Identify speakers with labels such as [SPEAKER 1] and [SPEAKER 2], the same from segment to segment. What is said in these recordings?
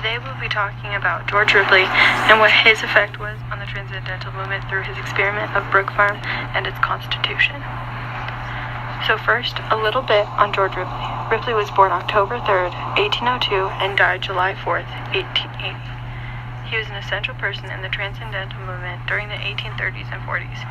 [SPEAKER 1] Today we'll be talking about George Ripley and what his effect was on the Transcendental Movement through his experiment of Brook Farm and its constitution. So first, a little bit on George Ripley. Ripley was born October 3rd, 1802 and died July 4th, 1880. He was an essential person in the Transcendental Movement during the 1830s and 40s.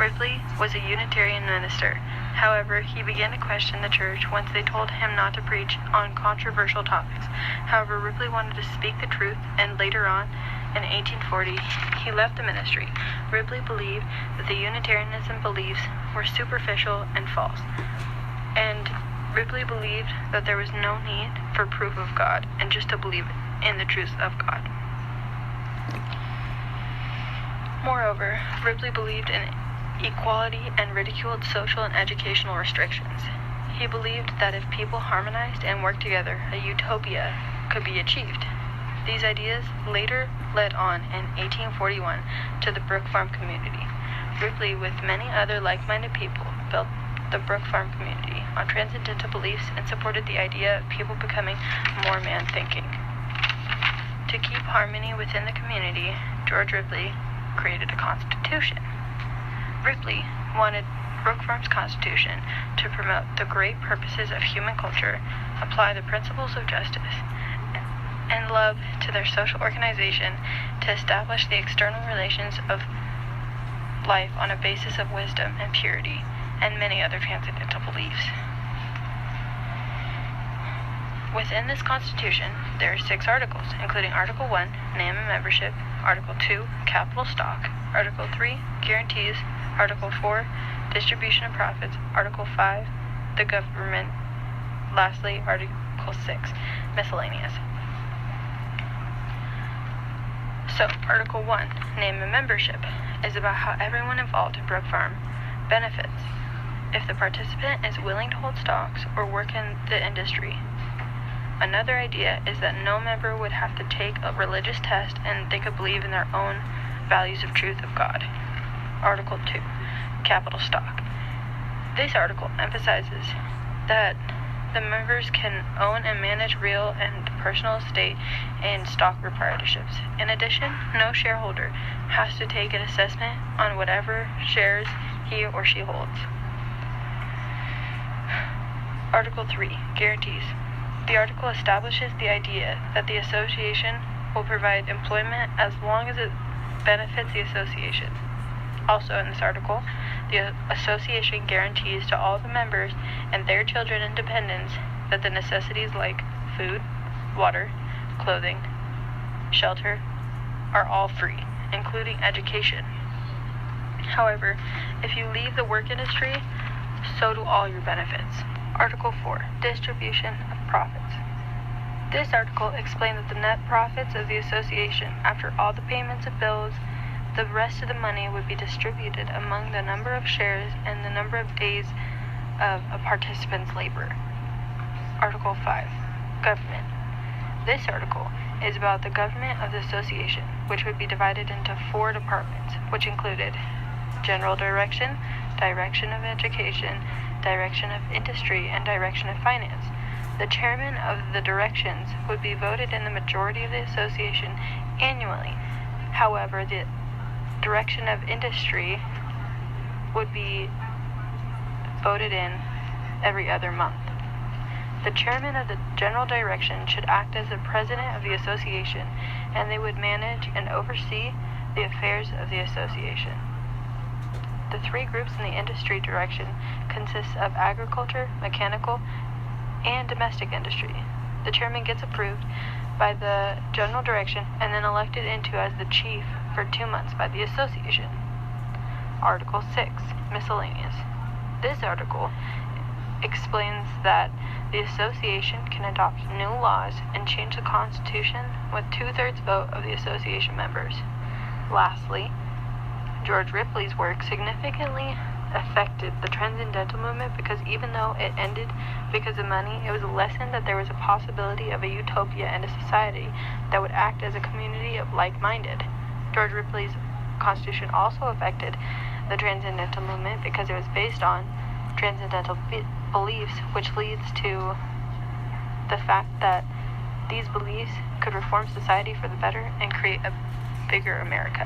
[SPEAKER 1] Ripley was a Unitarian minister. However, he began to question the church once they told him not to preach on controversial topics. However, Ripley wanted to speak the truth, and later on, in 1840, he left the ministry. Ripley believed that the Unitarianism beliefs were superficial and false, and Ripley believed that there was no need for proof of God and just to believe in the truth of God. Moreover, Ripley believed in equality and ridiculed social and educational restrictions. He believed that if people harmonized and worked together, a utopia could be achieved. These ideas later led on in 1841 to the Brook Farm community. Ripley, with many other like-minded people, built the Brook Farm community on transcendental beliefs and supported the idea of people becoming more man-thinking. To keep harmony within the community, George Ripley created a constitution. Ripley wanted Brook Farm's constitution to promote the great purposes of human culture, apply the principles of justice and love to their social organization, to establish the external relations of life on a basis of wisdom and purity, and many other transcendental beliefs. Within this constitution, there are 6 articles, including Article 1, name and membership, Article 2, capital stock, Article 3, guarantees, Article 4, distribution of profits, Article 5, the government, lastly, Article 6, miscellaneous. So, Article 1, name and membership, is about how everyone involved in Brook Farm benefits if the participant is willing to hold stocks or work in the industry. Another idea is that no member would have to take a religious test and they could believe in their own values of truth of God. Article 2, capital stock. This article emphasizes that the members can own and manage real and personal estate in stock proprietorships. In addition, no shareholder has to take an assessment on whatever shares he or she holds. Article 3, guarantees. The article establishes the idea that the association will provide employment as long as it benefits the association. Also in this article, the association guarantees to all the members and their children and dependents that the necessities like food, water, clothing, shelter are all free, including education. However, if you leave the work industry, so do all your benefits. Article 4, distribution of profits. This article explains that the net profits of the association, after all the payments of bills, the rest of the money would be distributed among the number of shares and the number of days of a participant's labor. Article 5, government. This article is about the government of the association, which would be divided into 4 departments, which included general direction, direction of education, direction of industry, and direction of finance. The chairman of the directions would be voted in the majority of the association annually. However, the direction of industry would be voted in every other month. The chairman of the general direction should act as the president of the association, and they would manage and oversee the affairs of the association. The 3 groups in the industry direction consists of agriculture, mechanical, and domestic industry. The chairman gets approved by the general direction and then elected into as the chief for 2 months by the association. Article 6, miscellaneous. This article explains that the association can adopt new laws and change the constitution with 2/3 vote of the association members. Lastly, George Ripley's work significantly affected the Transcendental Movement because even though it ended because of money, it was a lesson that there was a possibility of a utopia and a society that would act as a community of like-minded. George Ripley's constitution also affected the Transcendental Movement because it was based on transcendental beliefs, which leads to the fact that These beliefs could reform society for the better and create a bigger America.